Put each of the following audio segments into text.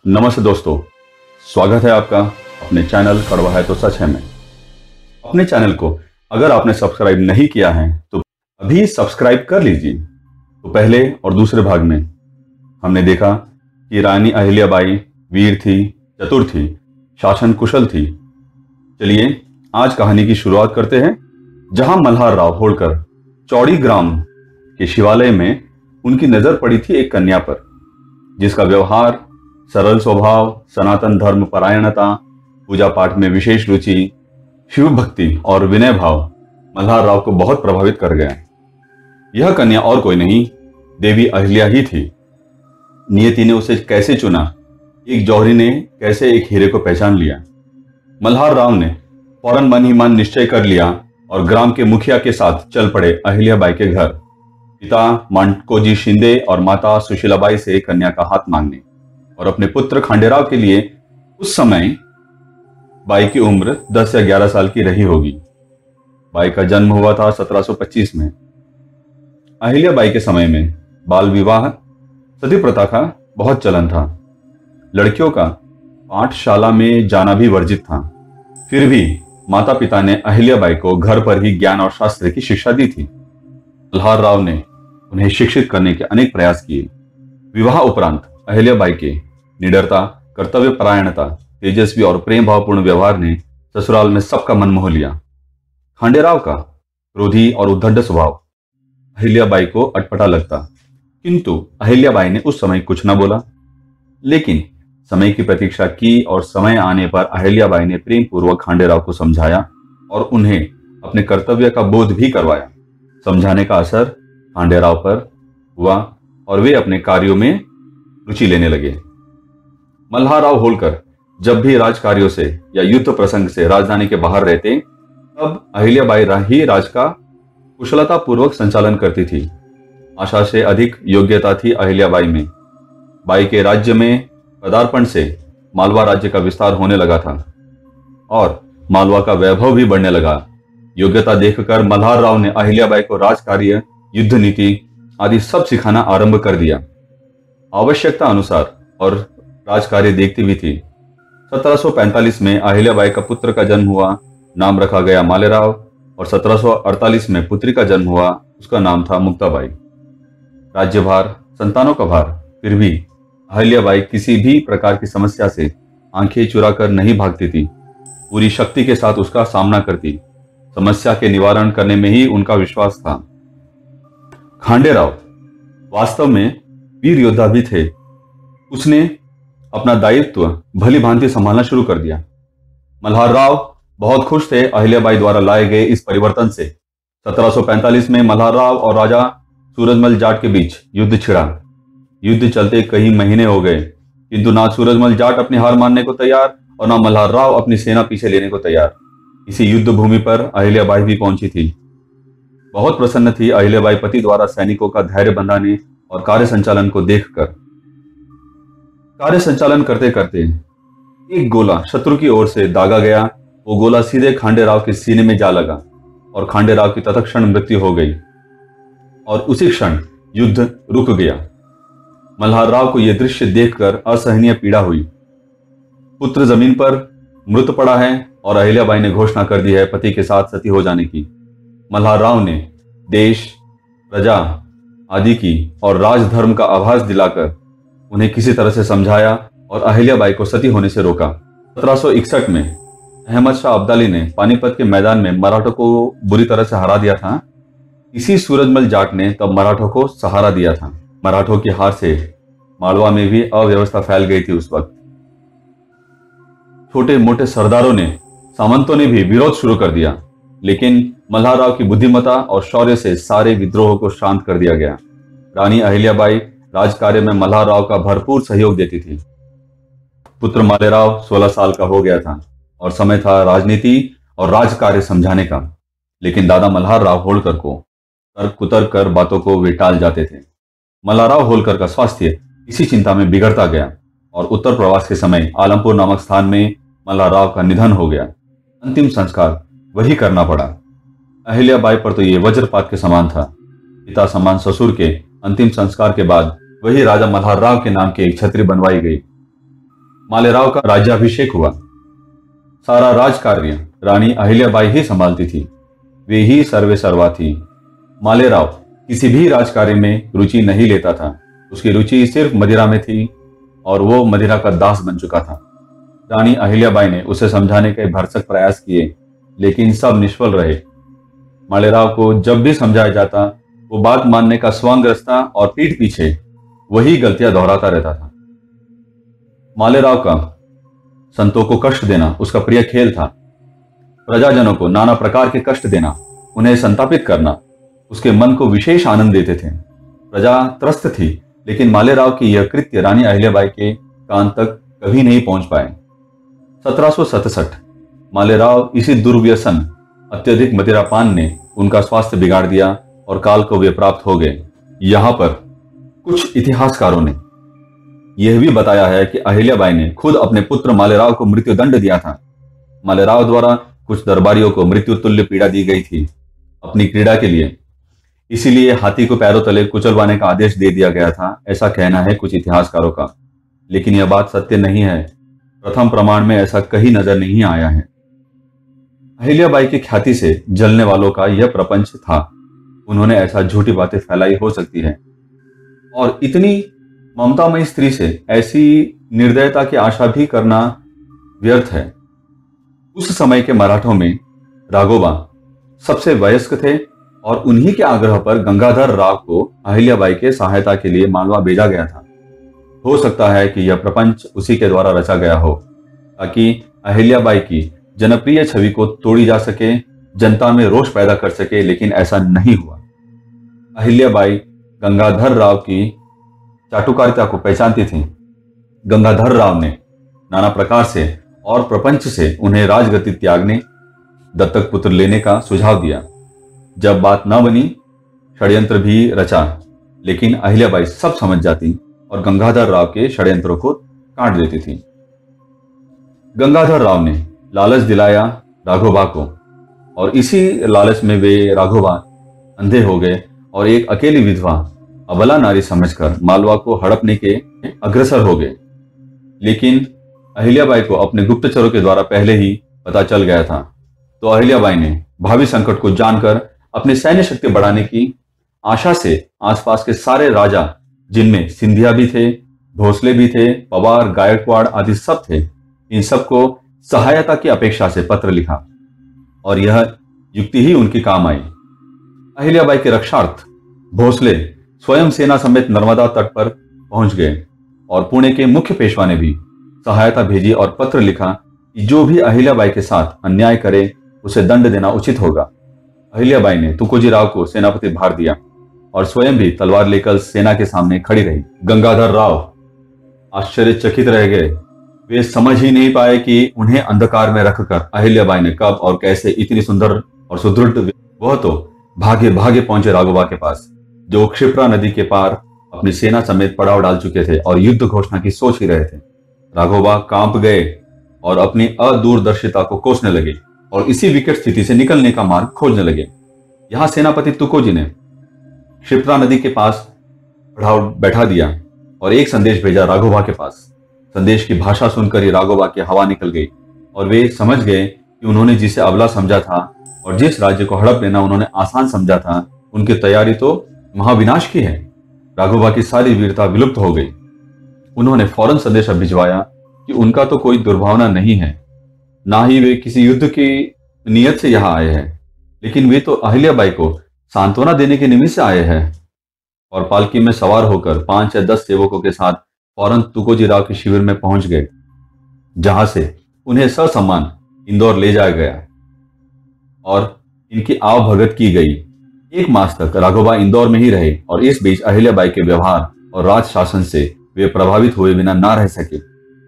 नमस्ते दोस्तों, स्वागत है आपका अपने चैनल कड़वा है तो सच है में। अपने चैनल को अगर आपने सब्सक्राइब नहीं किया है तो अभी सब्सक्राइब कर लीजिए। तो पहले और दूसरे भाग में हमने देखा कि रानी अहिल्याबाई वीर थी, चतुर थी, शासन कुशल थी। चलिए आज कहानी की शुरुआत करते हैं, जहां मल्हार राव होलकर चौड़ी ग्राम के शिवालय में उनकी नजर पड़ी थी एक कन्या पर, जिसका व्यवहार, सरल स्वभाव, सनातन धर्म परायणता, पूजा पाठ में विशेष रुचि, शिव भक्ति और विनय भाव मल्हार राव को बहुत प्रभावित कर गया। यह कन्या और कोई नहीं, देवी अहिल्या ही थी। नियति ने उसे कैसे चुना, एक जौहरी ने कैसे एक हीरे को पहचान लिया। मल्हार राव ने फौरन मन ही मन निश्चय कर लिया और ग्राम के मुखिया के साथ चल पड़े अहिल्याबाई के घर, पिता मांडकोजी शिंदे और माता सुशीलाबाई से कन्या का हाथ मांगने और अपने पुत्र खांडेराव के लिए। उस समय बाई की उम्र 10 या 11 साल की रही होगी। बाई का जन्म हुआ था 1725 में। अहिल्याबाई के समय में बाल विवाह, सती प्रथा का बहुत चलन था। लड़कियों का पाठशाला में जाना भी वर्जित था। फिर भी माता पिता ने अहिल्याबाई को घर पर ही ज्ञान और शास्त्र की शिक्षा दी थी। मल्हार राव ने उन्हें शिक्षित करने के अनेक प्रयास किए। विवाह उपरांत अहिल्याबाई के निडरता, कर्तव्य परायणता, तेजस्वी और प्रेम भावपूर्ण व्यवहार ने ससुराल में सबका मन मोह लिया। खांडेराव का क्रोधी और उद्दंड स्वभाव अहिल्याबाई को अटपटा लगता, किंतु अहिल्याबाई ने उस समय कुछ न बोला। लेकिन समय की प्रतीक्षा की और समय आने पर अहिल्याबाई ने प्रेम पूर्वक खांडेराव को समझाया और उन्हें अपने कर्तव्य का बोध भी करवाया। समझाने का असर खांडेराव पर हुआ और वे अपने कार्यों में रुचि लेने लगे। मल्हार राव होलकर जब भी राजकार्यों से या युद्ध प्रसंग से राजधानी के बाहर रहते, तब अहिल्याबाई ही राज का कुशलता पूर्वक संचालन करती थी। आशा से अधिक योग्यता थी अहिल्याबाई में। बाई के राज्य में पदार्पण से मालवा राज्य का विस्तार होने लगा था और मालवा का वैभव भी बढ़ने लगा। योग्यता देखकर मल्हार राव ने अहिल्याबाई को राजकार्य, युद्ध नीति आदि सब सिखाना आरंभ कर दिया। आवश्यकता अनुसार और राजकार्य देखती भी थी। 1745 में अहिल्याबाई का पुत्र का जन्म हुआ, नाम रखा गया मालेराव, और 1748 में पुत्री का जन्म हुआ, उसका नाम था मुक्ताबाई। राज्यभार, संतानों का भार, फिर भी अहिल्याबाई किसी भी प्रकार की समस्या से आंखें चुराकर नहीं भागती थी। पूरी शक्ति के साथ उसका सामना करती। समस्या के निवारण करने में ही उनका विश्वास था। खांडेराव वास्तव में वीर योद्धा भी थे। उसने अपना दायित्व भली भांति संभालना शुरू कर दिया। मल्हार राव बहुत खुश थे अहिल्याबाई द्वारा लाए गए इस परिवर्तन से। 1745 में मल्हार राव और राजा सूरजमल जाट के बीच युद्ध छिड़ा। युद्ध चलते कई महीने हो गए, किंतु ना सूरजमल जाट अपनी हार मानने को तैयार और ना मल्हार राव अपनी सेना पीछे लेने को तैयार। इसी युद्ध भूमि पर अहिल्याबाई भी पहुंची थी। बहुत प्रसन्न थी अहिल्याबाई पति द्वारा सैनिकों का धैर्य बंधाने और कार्य संचालन को देखकर। कार्य संचालन करते करते एक गोला शत्रु की ओर से दागा गया। वो गोला सीधे खांडेराव के सीने में जा लगा और खांडेराव की तत्क्षण मृत्यु हो गई और उसी क्षण युद्ध रुक गया। मल्हार राव को यह दृश्य देखकर असहनीय पीड़ा हुई। पुत्र जमीन पर मृत पड़ा है और अहिल्याबाई ने घोषणा कर दी है पति के साथ सती हो जाने की। मल्हार राव ने देश, प्रजा आदि की और राजधर्म का आभास दिलाकर उन्हें किसी तरह से समझाया और अहिल्याबाई को सती होने से रोका। 1761 में अहमद शाह अब्दाली ने पानीपत के मैदान में मराठों को बुरी तरह से हरा दिया था। इसी सूरजमल जाट ने तब मराठों को सहारा दिया था। मराठों की हार से मालवा में भी अव्यवस्था फैल गई थी। उस वक्त छोटे मोटे सरदारों ने, सामंतों ने भी विरोध शुरू कर दिया, लेकिन मल्हार राव की बुद्धिमत्ता और शौर्य से सारे विद्रोहों को शांत कर दिया गया। रानी अहिल्याबाई राजकार्य में मल्हार राव का भरपूर सहयोग देती थी। पुत्र मालेराव 16 साल का हो गया था और समय था राजनीति और राजकार्य समझाने का, लेकिन दादा मल्हार राव होलकर को तर्क कुतर्क कर बातों को वे टाल जाते थे। मल्हार राव होलकर का स्वास्थ्य इसी चिंता में बिगड़ता गया और उत्तर प्रवास के समय आलमपुर नामक स्थान में मल्हार राव का निधन हो गया। अंतिम संस्कार वही करना पड़ा। अहिल्याबाई पर तो ये वज्रपात के समान था। पिता समान ससुर के अंतिम संस्कार के बाद वही राजा मल्हार राव के नाम की एक छतरी बनवाई गई। मालेराव का राज्याभिषेक हुआ। सारा राजकार्य रानी अहिल्याबाई ही संभालती थी। वे ही सर्वे सर्वा थी। मालेराव किसी भी राजकार्य में रुचि नहीं लेता था। उसकी रुचि सिर्फ मदिरा में थी और वो मदिरा का दास बन चुका था। रानी अहिल्याबाई ने उसे समझाने के भरसक प्रयास किए, लेकिन सब निष्फल रहे। मालेराव को जब भी समझाया जाता, वो बात मानने का स्वांग रचता और पीठ पीछे वही गलतियां दोहराता रहता था। मालेराव का संतों को कष्ट देना उसका प्रिय खेल था। प्रजाजनों को नाना प्रकार के कष्ट देना, उन्हें संतापित करना उसके मन को विशेष आनंद देते थे। प्रजा त्रस्त थी, लेकिन मालेराव की यह कृत्य रानी अहिल्याबाई के कान तक कभी नहीं पहुंच पाए। 1767 मालेराव इसी दुर्व्यसन अत्यधिक मदिरापान ने उनका स्वास्थ्य बिगाड़ दिया और काल को वे प्राप्त हो गए। यहां पर कुछ इतिहासकारों ने यह भी बताया है कि अहिल्याबाई ने खुद अपने पुत्र मालेराव को मृत्युदंड दिया था। मालेराव द्वारा कुछ दरबारियों को मृत्यु तुल्य पीड़ा दी गई थी अपनी क्रीड़ा के लिए, इसीलिए हाथी को पैरों तले कुचलवाने का आदेश दे दिया गया था, ऐसा कहना है कुछ इतिहासकारों का। लेकिन यह बात सत्य नहीं है। प्रथम प्रमाण में ऐसा कहीं नजर नहीं आया है। अहिल्याबाई की ख्याति से जलने वालों का यह प्रपंच था। उन्होंने ऐसा झूठी बातें फैलाई हो सकती है, और इतनी ममतामयी स्त्री से ऐसी निर्दयता की आशा भी करना व्यर्थ है। उस समय के मराठों में राघोबा सबसे वयस्क थे और उन्हीं के आग्रह पर गंगाधर राव को अहिल्याबाई के सहायता के लिए मालवा भेजा गया था। हो सकता है कि यह प्रपंच उसी के द्वारा रचा गया हो, ताकि अहिल्याबाई की जनप्रिय छवि को तोड़ी जा सके, जनता में रोष पैदा कर सके, लेकिन ऐसा नहीं हुआ। अहिल्याबाई गंगाधर राव की चाटुकारिता को पहचानती थी। गंगाधर राव ने नाना प्रकार से और प्रपंच से उन्हें राजगति त्यागने, दत्तक पुत्र लेने का सुझाव दिया। जब बात न बनी, षड्यंत्र भी रचा, लेकिन अहिल्याबाई सब समझ जाती और गंगाधर राव के षड्यंत्रों को काट देती थी। गंगाधर राव ने लालच दिलाया राघोबा को, और इसी लालच में वे राघोबा अंधे हो गए और एक अकेली विधवा अबला नारी समझकर मालवा को हड़पने के अग्रसर हो गए। लेकिन अहिल्याबाई को अपने गुप्तचरों के द्वारा पहले ही पता चल गया था, तो अहिल्याबाई ने भावी संकट को जानकर अपनी सैन्य शक्ति बढ़ाने की आशा से आसपास के सारे राजा, जिनमें सिंधिया भी थे, भोसले भी थे, पवार, गायकवाड़ आदि सब थे, इन सबको सहायता की अपेक्षा से पत्र लिखा, और यह युक्ति ही उनकी काम आई। अहिल्याबाई के रक्षार्थ भोसले स्वयं सेना समेत नर्मदा तट पर पहुंच गए, और पुणे के मुख्य पेशवा ने भी सहायता भेजी और पत्र लिखा कि जो भी अहिल्याबाई के साथ अन्याय करे उसे दंड देना उचित होगा। अहिल्याबाई ने तुकोजी राव को सेनापति भार दिया और स्वयं भी तलवार लेकर सेना के सामने खड़ी रही। गंगाधर राव आश्चर्यचकित रह गए। वे समझ ही नहीं पाए कि उन्हें अंधकार में रखकर अहिल्याबाई ने कब और कैसे इतनी सुंदर और सुदृढ़, वह तो भागे भागे पहुंचे राघोबा के पास, जो क्षिप्रा नदी के पार अपनी सेना समेत पड़ाव डाल चुके थे और युद्ध घोषणा की सोच ही रहे थे। राघोबा कांप गए और अपनी अदूरदर्शिता को कोसने लगे और इसी विकट स्थिति से निकलने का मार्ग खोजने लगे। यहां सेनापति तुकोजी ने क्षिप्रा नदी के पास पड़ाव बैठा दिया और एक संदेश भेजा राघोबा के पास। संदेश की भाषा सुनकर ही राघोबा की हवा निकल गई और वे समझ गए कि उन्होंने जिसे अबला समझा था और जिस राज्य को हड़प लेना उन्होंने आसान समझा था, उनकी तैयारी तो महाविनाश की है। राघोबा की सारी वीरता विलुप्त हो गई। उन्होंने फौरन संदेश भिजवाया कि उनका तो कोई दुर्भावना नहीं है, ना ही वे किसी युद्ध की नियत से यहाँ आए हैं, लेकिन वे तो अहिल्याबाई को सांत्वना देने के निमित्त से आए हैं। और पालकी में सवार होकर 5 या 10 सेवकों के साथ फौरन तुकोजी राव के शिविर में पहुंच गए, जहां से उन्हें ससम्मान इंदौर ले जाया गया और इनकी आवभगत की गई। 1 मास तक राघोबा इंदौर में ही रहे और इस बीच अहिल्याबाई के व्यवहार और राज शासन से वे प्रभावित हुए बिना ना रह सके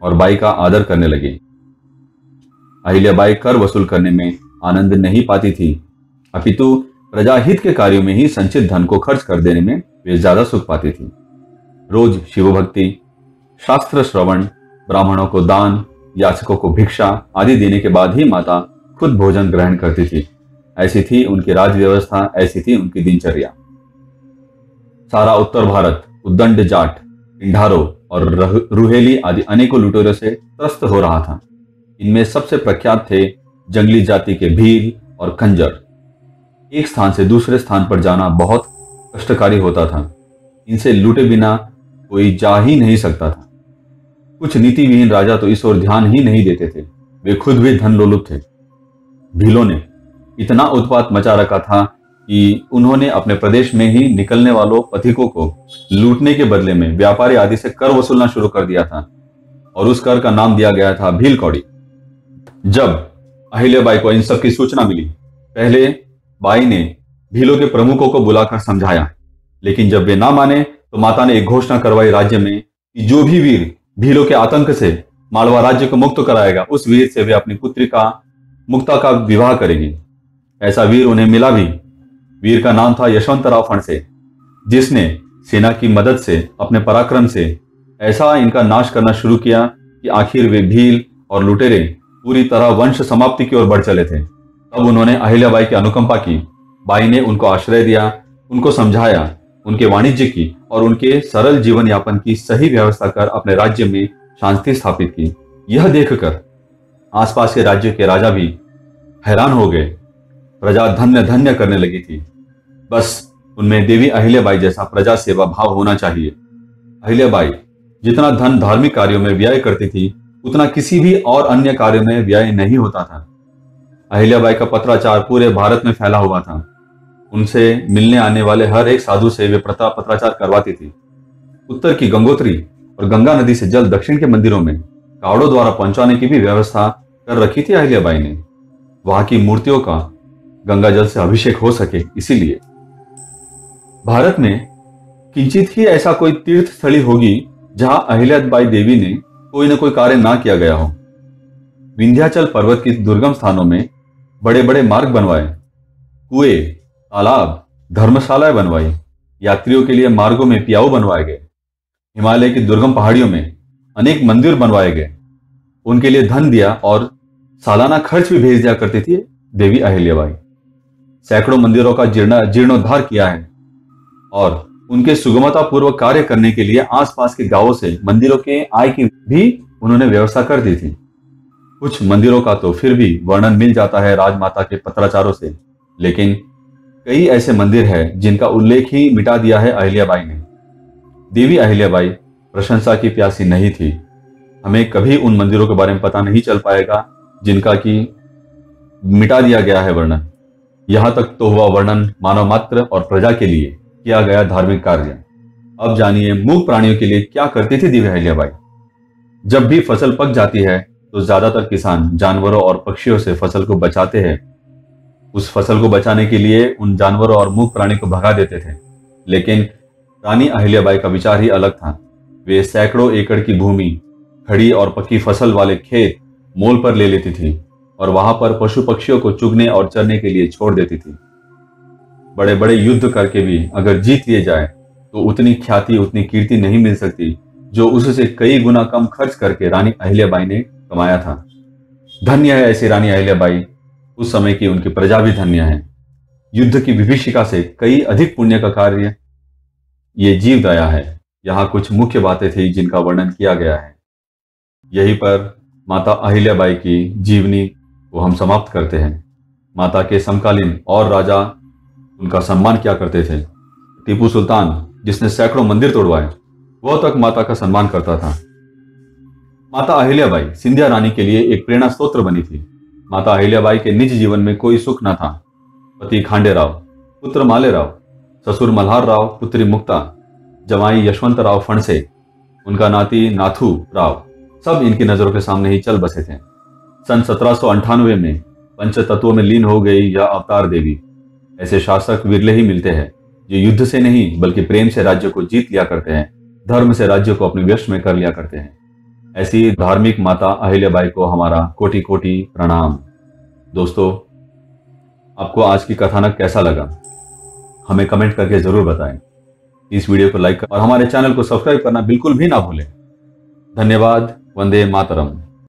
और बाई का आदर करने लगे। अहिल्याबाई कर वसूल करने में आनंद नहीं पाती थी, अपितु प्रजाहित के कार्यों में ही संचित धन को खर्च कर देने में वे ज्यादा सुख पाती थी। रोज शिवभक्ति, शास्त्र श्रवण, ब्राह्मणों को दान, याचकों को भिक्षा आदि देने के बाद ही माता खुद भोजन ग्रहण करती थी। ऐसी थी उनकी राज व्यवस्था, ऐसी थी उनकी दिनचर्या। सारा उत्तर भारत उद्दंड जाट, पिंडारों और रुहेली आदि अनेकों लुटेरों से त्रस्त हो रहा था। इनमें सबसे प्रख्यात थे जंगली जाति के भील और खंजर। एक स्थान से दूसरे स्थान पर जाना बहुत कष्टकारी होता था। इनसे लूटे बिना कोई जा ही नहीं सकता था। कुछ नीतिविहीन राजा तो इस ओर ध्यान ही नहीं देते थे। वे खुद भी धन लोलुप थे। भीलों ने इतना उत्पात मचा रखा था कि उन्होंने अपने प्रदेश में ही निकलने वालों पथिकों को लूटने के बदले में व्यापारी आदि से कर वसूलना शुरू कर दिया था और उस कर का नाम दिया गया था भील कौड़ी। जब अहिल्याबाई को इन सब की सूचना मिली, पहले बाई ने भीलों के प्रमुखों को बुलाकर समझाया, लेकिन जब वे ना माने तो माता ने एक घोषणा करवाई राज्य में कि जो भी वीर भीलों के आतंक से मालवा राज्य को मुक्त कराएगा, उस वीर से वे अपनी पुत्री का मुक्ता का विवाह करेगी। ऐसा वीर उन्हें मिला भी। वीर का नाम था यशवंतराव फणसे, जिसने सेना की मदद से अपने पराक्रम से ऐसा इनका नाश करना शुरू किया कि आखिर वे भील और लुटेरे पूरी तरह वंश समाप्ति की ओर बढ़ चले थे। तब उन्होंने अहिल्याबाई की अनुकंपा की। बाई ने उनको आश्रय दिया, उनको समझाया, उनके वाणिज्य की और उनके सरल जीवन यापन की सही व्यवस्था कर अपने राज्य में शांति स्थापित की। यह देखकर आसपास के राज्य के राजा भी हैरान हो गए। प्रजा धन्य धन्य करने लगी थी। बस उनमें देवी अहिल्याबाई जैसा प्रजा सेवा भाव होना चाहिए। अहिल्याबाई जितना धन धार्मिक कार्यों में व्यय करती थी, उतना किसी भी और अन्य कार्यों में व्यय नहीं होता था। अहिल्याबाई का पत्राचार पूरे भारत में फैला हुआ था। उनसे मिलने आने वाले हर एक साधु से वे पत्राचार करवाती थी। उत्तर की गंगोत्री और गंगा नदी से जल दक्षिण के मंदिरों में कावड़ों द्वारा पहुंचाने की भी व्यवस्था कर रखी थी अहिल्याबाई ने। वहां की मूर्तियों का गंगा जल से अभिषेक हो सके, इसीलिए भारत में किंचित ही ऐसा कोई तीर्थ स्थली होगी जहां अहिल्याबाई देवी ने कोई न कोई कार्य ना किया गया हो। विंध्याचल पर्वत की दुर्गम स्थानों में बड़े बड़े मार्ग बनवाए, कुएं, तालाब, धर्मशालाएं बनवाई, यात्रियों के लिए मार्गों में पियाऊ बनवाए गए। हिमालय की दुर्गम पहाड़ियों में अनेक मंदिर बनवाए गए। उनके लिए धन दिया और सालाना खर्च भी भेज दिया करती थी देवी अहिल्याबाई। सैकड़ों मंदिरों का जीर्णोद्धार किया है और उनके सुगमता पूर्वक कार्य करने के लिए आसपास के गांवों से मंदिरों के आय की भी उन्होंने व्यवस्था कर दी थी। कुछ मंदिरों का तो फिर भी वर्णन मिल जाता है राजमाता के पत्राचारों से, लेकिन कई ऐसे मंदिर हैं जिनका उल्लेख ही मिटा दिया है अहिल्याबाई ने। देवी अहिल्याबाई प्रशंसा की प्यासी नहीं थी। हमें कभी उन मंदिरों के बारे में पता नहीं चल पाएगा जिनका कि मिटा दिया गया है वर्णन। यहां तक तो हुआ वर्णन मानव मात्र और प्रजा के लिए किया गया धार्मिक कार्य। अब जानिए मूक प्राणियों के लिए क्या करती थी देवी अहिल्याबाई। जब भी फसल पक जाती है तो ज्यादातर किसान जानवरों और पक्षियों से फसल को बचाते हैं। उस फसल को बचाने के लिए उन जानवरों और मूक प्राणी को भगा देते थे, लेकिन रानी अहिल्याबाई का विचार ही अलग था। वे सैकड़ों एकड़ की भूमि, खड़ी और पक्की फसल वाले खेत मोल पर ले लेती थी और वहां पर पशु पक्षियों को चुगने और चरने के लिए छोड़ देती थी। बड़े बड़े युद्ध करके भी अगर जीत लिए जाए तो उतनी ख्याति, उतनी कीर्ति नहीं मिल सकती जो उससे कई गुना कम खर्च करके रानी अहिल्याबाई ने कमाया था। धन्य है ऐसी रानी अहिल्याबाई। उस समय की उनकी प्रजा भी धन्य है। युद्ध की विभीषिका से कई अधिक पुण्य का कार्य ये जीव दया है। यहाँ कुछ मुख्य बातें थी जिनका वर्णन किया गया है। यहीं पर माता अहिल्याबाई की जीवनी को हम समाप्त करते हैं। माता के समकालीन और राजा उनका सम्मान क्या करते थे। टीपू सुल्तान, जिसने सैकड़ों मंदिर तोड़वाए, वह तक माता का सम्मान करता था। माता अहिल्याबाई सिंधिया रानी के लिए एक प्रेरणा स्रोत बनी थी। माता अहिल्याबाई के निज जीवन में कोई सुख न था। पति खांडेराव, पुत्र मालेराव, ससुर मल्हार राव, पुत्री मुक्ता, जमाई यशवंतराव फणसे, उनका नाती नाथू राव, सब इनकी नजरों के सामने ही चल बसे थे। सन 1798 में पंचतत्वों में लीन हो गई यह अवतार देवी। ऐसे शासक विरले ही मिलते हैं जो युद्ध से नहीं बल्कि प्रेम से राज्य को जीत लिया करते हैं, धर्म से राज्य को अपने वश में कर लिया करते हैं। ऐसी धार्मिक माता अहिल्याबाई को हमारा कोटि कोटि प्रणाम। दोस्तों, आपको आज की कथानक कैसा लगा हमें कमेंट करके जरूर बताएं। इस वीडियो को लाइक और हमारे चैनल को सब्सक्राइब करना बिल्कुल भी ना भूलें। धन्यवाद। वंदे मातरम।